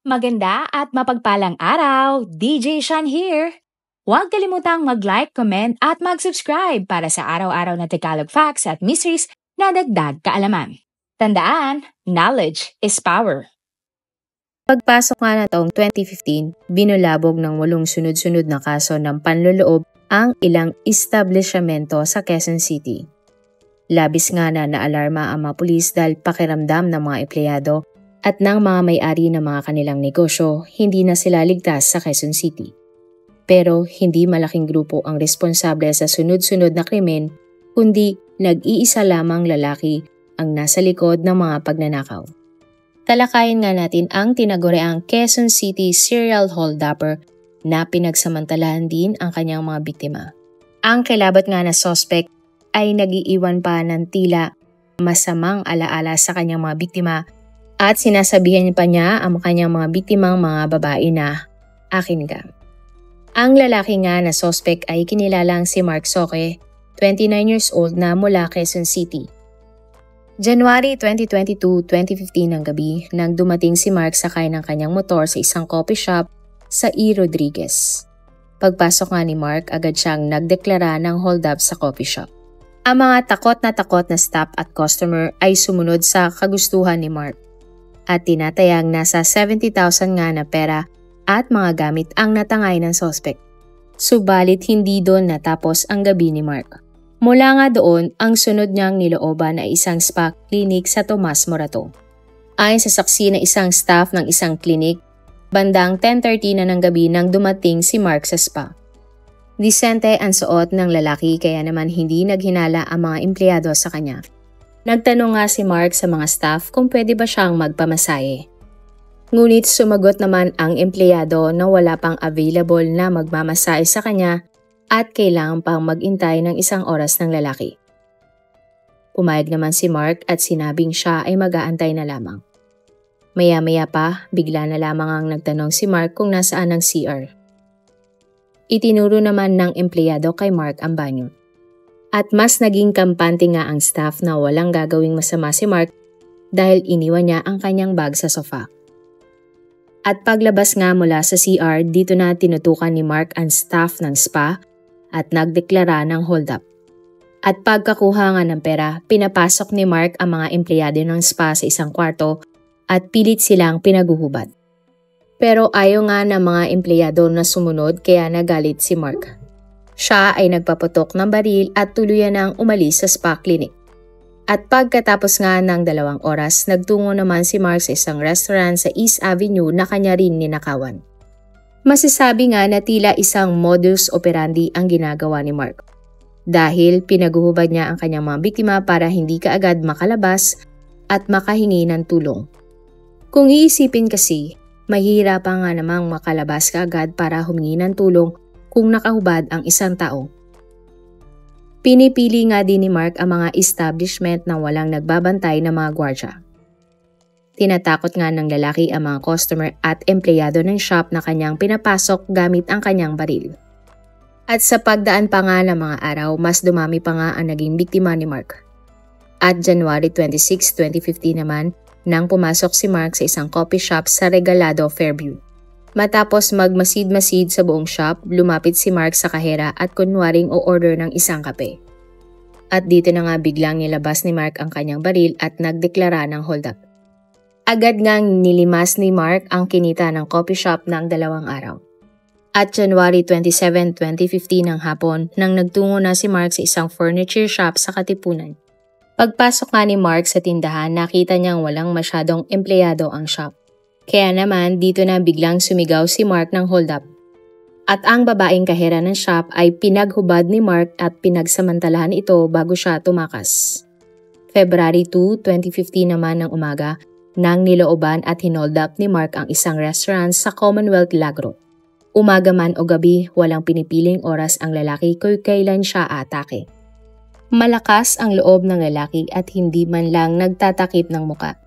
Maganda at mapagpalang araw! DJ Sean here! Huwag kalimutang mag-like, comment at mag-subscribe para sa araw-araw na Tagalog facts at mysteries na dagdag kaalaman. Tandaan, knowledge is power. Pagpasok nga na taong 2015, binulabog ng 8 sunod-sunod na kaso ng panloloob ang ilang establishmento sa Quezon City. Labis nga na naalarma ang mga pulis dahil pakiramdam ng mga empleyado at ng mga may-ari ng mga kanilang negosyo, hindi na sila ligtas sa Quezon City. Pero hindi malaking grupo ang responsable sa sunod-sunod na krimen, kundi nag-iisa lamang lalaki ang nasa likod ng mga pagnanakaw. Talakayin nga natin ang tinaguriang Quezon City serial holdupper na pinagsamantalahan din ang kanyang mga biktima. Ang kilabat nga na suspect ay nag-iiwan pa ng tila masamang alaala sa kanyang mga biktima at sinasabihan pa niya ang kanyang mga biktimang mga babae na, "Akin ka." Ang lalaki nga na suspect ay kinilalang si Mark Soque, 29 years old na mula Quezon City. January 2022-2015 ng gabi nang dumating si Mark sakay ng kanyang motor sa isang coffee shop sa E. Rodriguez. Pagpasok nga ni Mark, agad siyang nagdeklara ng hold up sa coffee shop. Ang mga takot na staff at customer ay sumunod sa kagustuhan ni Mark at tinatayang nasa 70,000 nga na pera at mga gamit ang natangay ng suspect. Subalit hindi doon natapos ang gabi ni Mark. Mula nga doon, ang sunod niyang nilooban ay isang spa clinic sa Tomas Morato. Ayon sa saksi na isang staff ng isang clinic, bandang 10:30 na ng gabi nang dumating si Mark sa spa. Disente ang suot ng lalaki kaya naman hindi naghinala ang mga empleyado sa kanya. Nagtanong nga si Mark sa mga staff kung pwede ba siyang magpamasahe. Ngunit sumagot naman ang empleyado na wala pang available na magmamasahe sa kanya at kailangan pang mag-intay ng 1 oras ng lalaki. Pumayag naman si Mark at sinabing siya ay mag-aantay na lamang. Maya-maya pa, bigla na lamang ang nagtanong si Mark kung nasaan ang CR. Itinuro naman ng empleyado kay Mark ang banyo. At mas naging kampante nga ang staff na walang gagawing masama si Mark dahil iniwan niya ang kanyang bag sa sofa. At paglabas nga mula sa CR, dito na tinutukan ni Mark ang staff ng spa at nagdeklara ng hold up. At pagkakuha nga ng pera, pinapasok ni Mark ang mga empleyado ng spa sa isang kwarto at pilit silang pinaguhubad. Pero ayaw nga ng mga empleyado na sumunod kaya nagalit si Mark. Siya ay nagpaputok ng baril at tuluyan nang umalis sa spa clinic. At pagkatapos nga ng 2 oras, nagtungo naman si Mark sa isang restaurant sa East Avenue na kanya rin ninakawan. Masasabi nga na tila isang modus operandi ang ginagawa ni Mark. Dahil pinaguhubad niya ang kanyang mga biktima para hindi kaagad makalabas at makahingi ng tulong. Kung iisipin kasi, mahihirapan nga namang makalabas kaagad para humingi ng tulong kung nakahubad ang isang tao. Pinipili nga din ni Mark ang mga establishment na walang nagbabantay na mga gwardya. Tinatakot nga ng lalaki ang mga customer at empleyado ng shop na kanyang pinapasok gamit ang kanyang baril. At sa pagdaan pa nga ng mga araw, mas dumami pa nga ang naging biktima ni Mark. At January 26, 2015 naman, nang pumasok si Mark sa isang coffee shop sa Regalado, Fairview. Matapos magmasid-masid sa buong shop, lumapit si Mark sa kahera at kunwaring o-order ng isang kape. At dito na nga biglang nilabas ni Mark ang kanyang baril at nagdeklara ng hold up. Agad ngang nilimas ni Mark ang kinita ng coffee shop ng 2 araw. At January 27, 2015 ng hapon nang nagtungo na si Mark sa isang furniture shop sa Katipunan. Pagpasok nga ni Mark sa tindahan, nakita niyang walang masyadong empleyado ang shop. Kaya naman dito na biglang sumigaw si Mark ng hold up. At ang babaeng kahera ng shop ay pinaghubad ni Mark at pinagsamantalahan ito bago siya tumakas. February 2, 2015 naman ng umaga, nang nilooban at hinold up ni Mark ang isang restaurant sa Commonwealth Lagro. Umaga man o gabi, walang pinipiling oras ang lalaki kung kailan siya atake. Malakas ang loob ng lalaki at hindi man lang nagtatakip ng muka.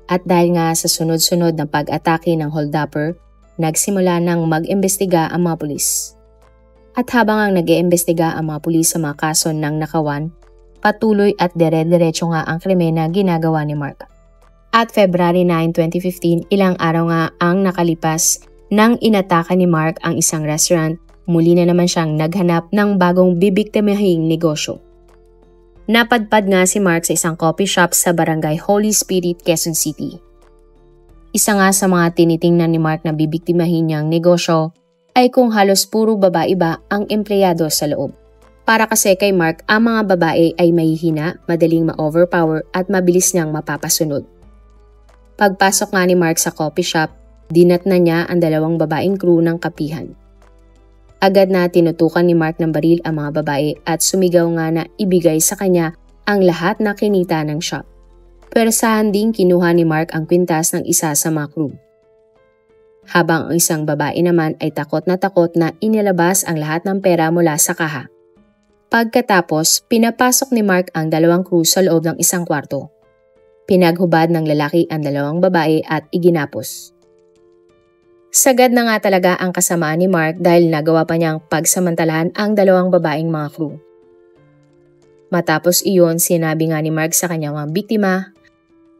At dahil nga sa sunod-sunod na pag-atake ng holdupper, nagsimula nang mag-imbestiga ang mga pulis. At habang ang nag-iimbestiga ang mga pulis sa mga kaso ng nakawan, patuloy at dire-diretso nga ang krimen na ginagawa ni Mark. At February 9, 2015, ilang araw nga ang nakalipas nang inataka ni Mark ang isang restaurant, muli na naman siyang naghanap ng bagong bibiktimahing negosyo. Napadpad nga si Mark sa isang coffee shop sa barangay Holy Spirit, Quezon City. Isa nga sa mga tinitingnan ni Mark na bibiktimahin niyang negosyo ay kung halos puro babae ba ang empleyado sa loob. Para kasi kay Mark, ang mga babae ay mahihina, madaling ma-overpower at mabilis niyang mapapasunod. Pagpasok nga ni Mark sa coffee shop, dinat na niya ang dalawang babaeng crew ng kapihan. Agad na tinutukan ni Mark ng baril ang mga babae at sumigaw nga na ibigay sa kanya ang lahat na kinita ng shop. Pwersahan ding kinuha ni Mark ang kwintas ng isa sa mga crew. Habang ang isang babae naman ay takot na inilabas ang lahat ng pera mula sa kaha. Pagkatapos, pinapasok ni Mark ang dalawang crew sa loob ng isang kwarto. Pinaghubad ng lalaki ang dalawang babae at iginapos. Sagad na nga talaga ang kasamaan ni Mark dahil nagawa pa niyang pagsamantalahan ang dalawang babaeng mga crew. Matapos iyon, sinabi nga ni Mark sa kanyang mga biktima,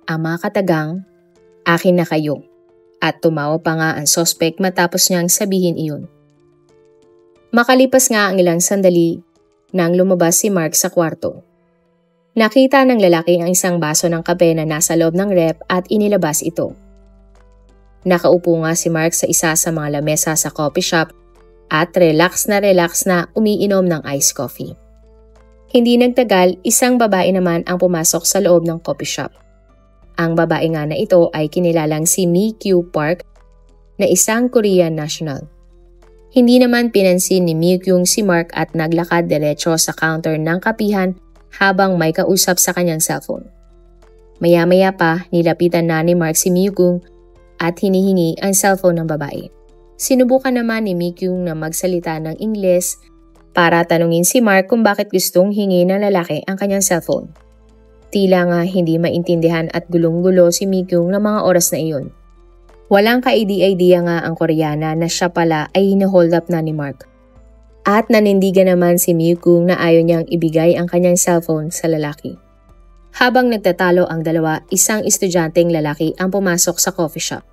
ang mga katagang, akin na kayo. At tumawa pa nga ang suspect matapos niyang sabihin iyon. Makalipas nga ang ilang sandali nang lumabas si Mark sa kwarto. Nakita ng lalaki ang isang baso ng kape na nasa loob ng ref at inilabas ito. Nakaupo nga si Mark sa isa sa mga lamesa sa coffee shop at relax na umiinom ng iced coffee. Hindi nagtagal, isang babae naman ang pumasok sa loob ng coffee shop. Ang babae nga na ito ay kinilalang si Mi-kyu Park na isang Korean national. Hindi naman pinansin ni Mi-kyung si Mark at naglakad diretso sa counter ng kapihan habang may kausap sa kanyang cellphone. Maya-maya pa, nilapitan na ni Mark si Mi-kyung at hinihingi ang cellphone ng babae. Sinubukan naman ni Mi-kyung na magsalita ng Ingles para tanungin si Mark kung bakit gustong hingi ng lalaki ang kanyang cellphone. Tila nga hindi maintindihan at gulong-gulo si Mi-kyung ng mga oras na iyon. Walang ka-idea nga ang Koreana na siya pala ay hinahold up na ni Mark. At nanindigan naman si Mi-kyung na ayaw niyang ibigay ang kanyang cellphone sa lalaki. Habang nagtatalo ang dalawa, isang estudyanteng lalaki ang pumasok sa coffee shop.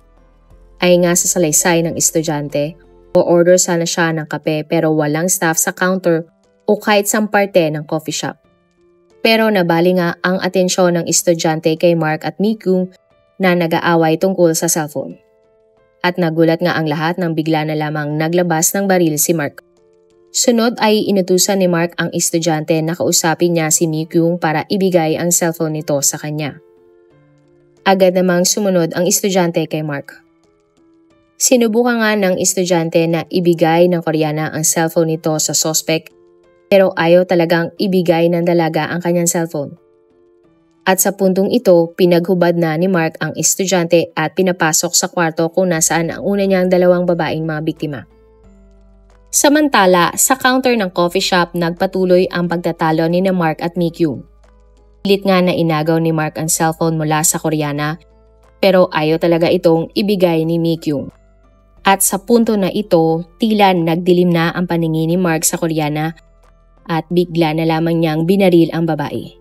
Ay nga sa salaysay ng estudyante, o-order sana siya ng kape pero walang staff sa counter o kahit sang parte ng coffee shop. Pero nabali nga ang atensyon ng estudyante kay Mark at Mi-kyung na nag-aaway tungkol sa cellphone. At nagulat nga ang lahat nang bigla na lamang naglabas ng baril si Mark. Sunod ay inutusan ni Mark ang estudyante na kausapin niya si Mi-kyung para ibigay ang cellphone nito sa kanya. Agad namang sumunod ang estudyante kay Mark. Sinubukan nga ng estudyante na ibigay ng Koreana ang cellphone nito sa suspect pero ayaw talagang ibigay ng dalaga ang kanyang cellphone. At sa puntong ito, pinaghubad na ni Mark ang estudyante at pinapasok sa kwarto kung nasaan ang una niyang dalawang babaeng mga biktima. Samantala, sa counter ng coffee shop, nagpatuloy ang pagtatalo ni Mark at Mi-kyung. Pilit nga na inagaw ni Mark ang cellphone mula sa Koreana pero ayaw talaga itong ibigay ni Mi-kyung. At sa punto na ito, tila nagdilim na ang paningin ni Mark sa Koreana at bigla na lamang niyang binaril ang babae.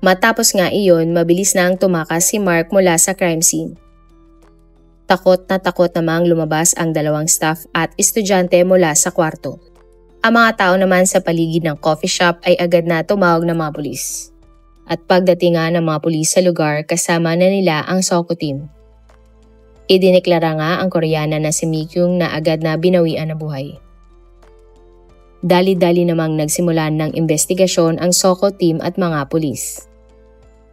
Matapos nga iyon, mabilis na ang tumakas si Mark mula sa crime scene. Takot namang lumabas ang dalawang staff at estudyante mula sa kwarto. Ang mga tao naman sa paligid ng coffee shop ay agad na tumawag ng mga pulis. At pagdating nga ng mga pulis sa lugar, kasama na nila ang Soko team. Idineklara nga ang Koreana na si Mi-kyung na agad na binawian ng buhay. Dali-dali namang nagsimulan ng investigasyon ang Soko team at mga pulis.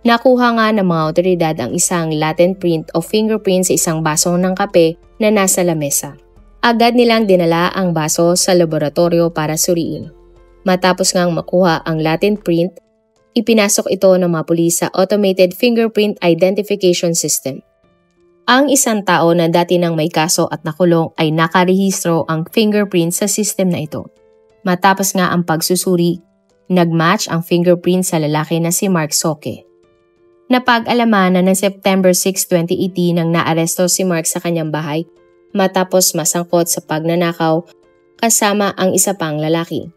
Nakuha nga ng mga otoridad ang isang latent print o fingerprint sa isang baso ng kape na nasa lamesa. Agad nilang dinala ang baso sa laboratorio para suriin. Matapos ngang makuha ang latent print, ipinasok ito ng mga pulis sa Automated Fingerprint Identification System. Ang isang tao na dati nang may kaso at nakulong ay nakarehistro ang fingerprint sa system na ito. Matapos nga ang pagsusuri, nagmatch ang fingerprint sa lalaki na si Mark Soke. Napag-alaman na ng September 6, 2018 nang naaresto si Mark sa kanyang bahay matapos masangkot sa pagnanakaw kasama ang isa pang lalaki.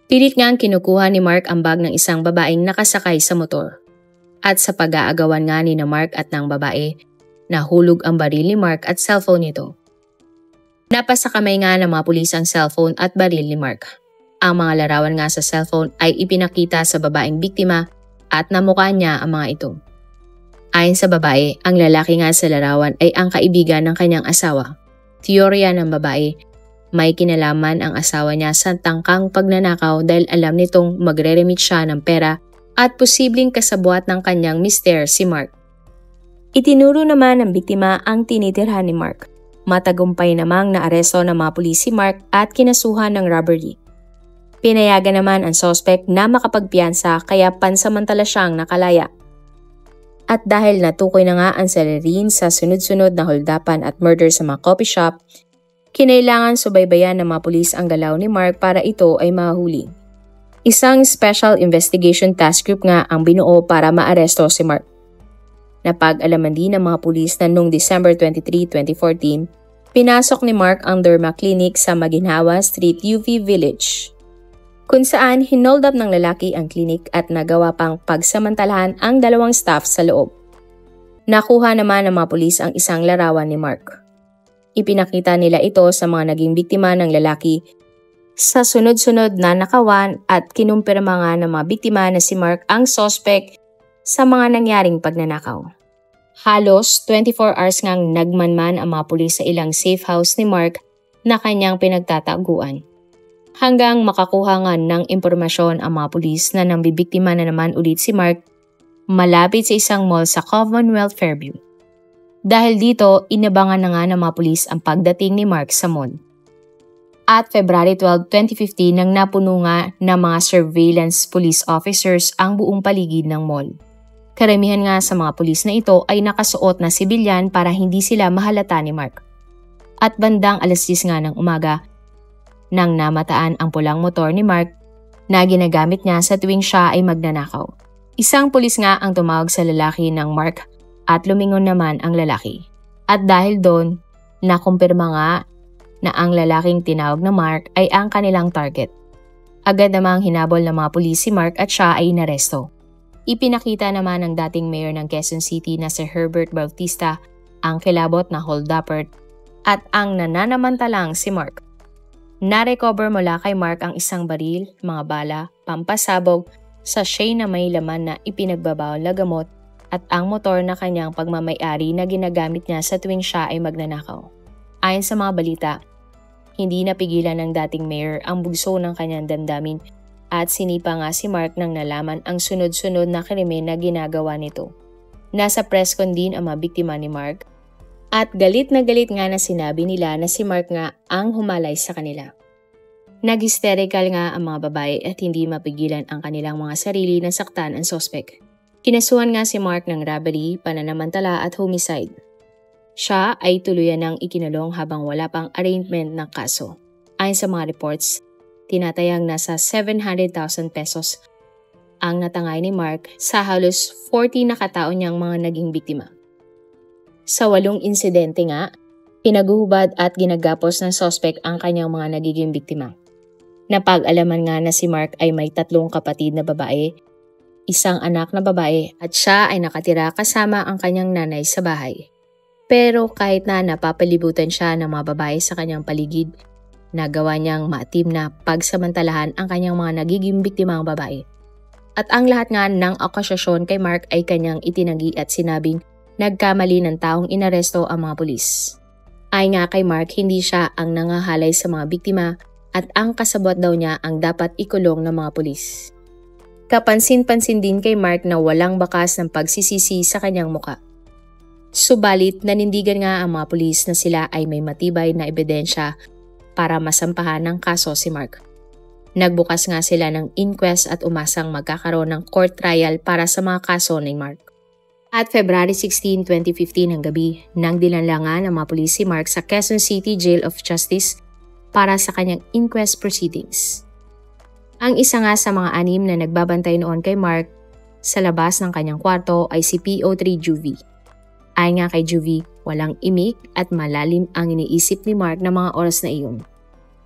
Pilit nga ang kinukuha ni Mark ang bag ng isang babaeng nakasakay sa motor. At sa pag-aagawan nga ni na Mark at ng babae, nahulog ang baril ni Mark at cellphone nito. Napasa kamay nga ng mga pulis ang cellphone at baril ni Mark. Ang mga larawan nga sa cellphone ay ipinakita sa babaeng biktima at namukha niya ang mga ito. Ayon sa babae, ang lalaki nga sa larawan ay ang kaibigan ng kanyang asawa. Teorya ng babae, may kinalaman ang asawa niya sa tangkang pagnanakaw dahil alam nitong magre-remit siya ng pera at posibleng kasabwat ng kanyang mister si Mark. Itinuro naman ng biktima ang tinitirhan ni Mark. Matagumpay namang naaresto ng mga pulis si Mark at kinasuhan ng robbery. Pinayagan naman ang suspect na makapagpiyansa kaya pansamantala siyang nakalaya. At dahil natukoy na nga ang salarin sa sunod-sunod na holdapan at murder sa mga coffee shop, kinailangan subaybayan ng mga pulis ang galaw ni Mark para ito ay mahuli. Isang Special Investigation Task Group nga ang binuo para maaresto si Mark. Napag-alaman din ng mga pulis na noong December 23, 2014, pinasok ni Mark ang Derma Clinic sa Maginhawa Street, UV Village, kung saan hinold up ng lalaki ang clinic at nagawa pang pagsamantalahan ang dalawang staff sa loob. Nakuha naman ng mga pulis ang isang larawan ni Mark. Ipinakita nila ito sa mga naging biktima ng lalaki sa sunod-sunod na nakawan at kinumpirma nga ng mga biktima na si Mark ang suspect sa mga nangyaring pagnanakaw. Halos 24 hours ngang nagmanman ang mga pulis sa ilang safe house ni Mark na kanyang pinagtataguan. Hanggang makakuha nga ng impormasyon ang mga pulis na nambibiktima na naman ulit si Mark malapit sa isang mall sa Commonwealth Fairview. Dahil dito, inabangan na nga ng mga pulis ang pagdating ni Mark sa mall. At February 12, 2015 nang napuno nga ng mga surveillance police officers ang buong paligid ng mall. Karamihan nga sa mga pulis na ito ay nakasuot na sibilyan para hindi sila mahalata ni Mark. At bandang alas 10 nga ng umaga, nang namataan ang pulang motor ni Mark na ginagamit niya sa tuwing siya ay magnanakaw. Isang pulis nga ang tumawag sa lalaki ng Mark at lumingon naman ang lalaki. At dahil doon, nakumpirma nga na ang lalaking tinawag na Mark ay ang kanilang target. Agad namang hinabol ng mga pulis si Mark at siya ay inaresto. Ipinakita naman ng dating mayor ng Quezon City na si Herbert Bautista ang kilabot na holdupper at ang nananamantalang si Mark. Narecover mula kay Mark ang isang baril, mga bala, pampasabog, sachet na may laman na ipinagbabawal na gamot at ang motor na kanyang pagmamay-ari na ginagamit niya sa tuwing siya ay magnanakaw. Ayon sa mga balita, hindi napigilan ng dating mayor ang bugso ng kanyang damdamin at sinipa nga si Mark nang nalaman ang sunod-sunod na krimen na ginagawa nito. Nasa press con din ang mga biktima ni Mark at galit na sinabi nila na si Mark nga ang humalay sa kanila. Nag-hysterical nga ang mga babae at hindi mapigilan ang kanilang mga sarili na saktan ang suspect. Kinasuhan nga si Mark ng robbery, pananamantala at homicide. Siya ay tuluyan ng ikinulong habang wala pang arraignment ng kaso. Ayon sa mga reports, tinatayang nasa 700,000 pesos ang natangay ni Mark sa halos 40 na katao niyang mga naging biktima. Sa 8 insidente nga, pinaguhubad at ginagapos ng suspect ang kanyang mga nagiging biktima. Napag-alaman nga na si Mark ay may 3 kapatid na babae, isang anak na babae at siya ay nakatira kasama ang kanyang nanay sa bahay. Pero kahit na napapalibutan siya ng mga babae sa kanyang paligid, nagawa niyang maatim na pagsamantalahan ang kanyang mga nagiging biktimang babae. At ang lahat nga ng akusasyon kay Mark ay kanyang itinanggi at sinabing nagkamali ng taong inaresto ang mga pulis. Ay nga kay Mark, hindi siya ang nangahalay sa mga biktima at ang kasabwat daw niya ang dapat ikulong ng mga pulis. Kapansin-pansin din kay Mark na walang bakas ng pagsisisi sa kanyang muka. Subalit, nanindigan nga ang mga pulis na sila ay may matibay na ebidensya para masampahan ng kaso si Mark. Nagbukas nga sila ng inquest at umasang magkakaroon ng court trial para sa mga kaso ni Mark. At February 16, 2015 ng gabi, nang dinala nga ng mga pulis si Mark sa Quezon City Jail of Justice para sa kanyang inquest proceedings. Ang isa nga sa mga 6 na nagbabantay noon kay Mark sa labas ng kanyang kwarto ay si PO3 Juvie. Ayon nga kay Juvie, walang imik at malalim ang iniisip ni Mark na mga oras na iyon.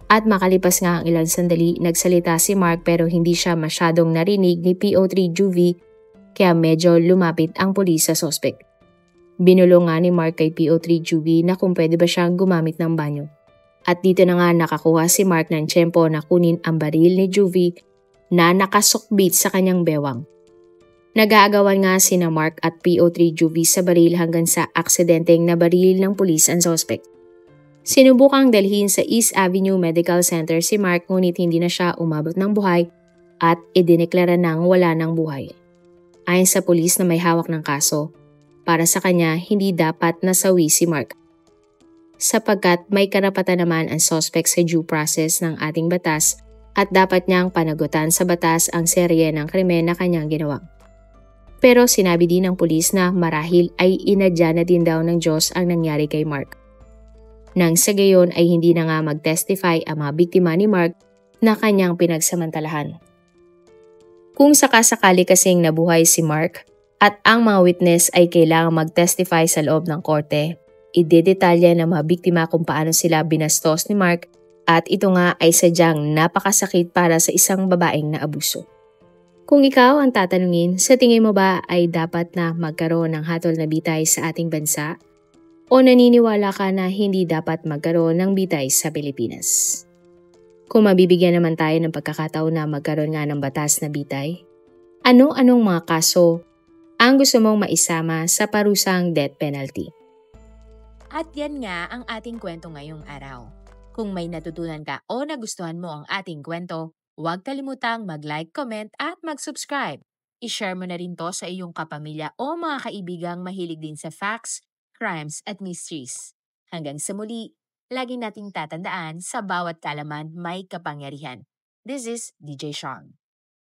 At makalipas nga ang ilang sandali, nagsalita si Mark pero hindi siya masyadong narinig ni PO3 Juvie kaya medyo lumapit ang pulis sa suspect. Binulong nga ni Mark kay PO3 Juvie na kung pwede ba siyang gumamit ng banyo. At dito na nga nakakuha si Mark ng tiyempo na kunin ang baril ni Juvie na nakasukbit sa kanyang bewang. Nag-aagawan nga sina Mark at PO3 Juvie sa baril hanggang sa aksidenteng nabaril ng pulis ang suspect. Sinubukang dalhin sa East Avenue Medical Center si Mark ngunit hindi na siya umabot ng buhay at idineklara nang wala ng buhay. Ayon sa pulis na may hawak ng kaso, para sa kanya hindi dapat nasawi si Mark. Sapagkat may karapatan naman ang suspect sa due process ng ating batas at dapat niyang panagutan sa batas ang serye ng krimen na kanyang ginawa. Pero sinabi din ng pulis na marahil ay inadya na din daw ng Diyos ang nangyari kay Mark. Nang sa gayon ay hindi na nga mag-testify ang mga biktima ni Mark na kanyang pinagsamantalahan. Kung sakasakali kasing nabuhay si Mark at ang mga witness ay kailangang mag-testify sa loob ng korte, idedetalya ng mga biktima kung paano sila binastos ni Mark at ito nga ay sadyang napakasakit para sa isang babaeng naabuso. Kung ikaw ang tatanungin, sa tingin mo ba ay dapat na magkaroon ng hatol na bitay sa ating bansa? O naniniwala ka na hindi dapat magkaroon ng bitay sa Pilipinas? Kung mabibigyan naman tayo ng pagkakataon na magkaroon nga ng batas na bitay, ano-anong mga kaso ang gusto mong maisama sa parusang death penalty? At yan nga ang ating kwento ngayong araw. Kung may natutunan ka o nagustuhan mo ang ating kwento, huwag kalimutang mag-like, comment at mag-subscribe. I-share mo na rin to sa iyong kapamilya o mga kaibigang mahilig din sa facts, crimes at mysteries. Hanggang sa muli, lagi nating tatandaan sa bawat kaalaman may kapangyarihan. This is DJ Sean.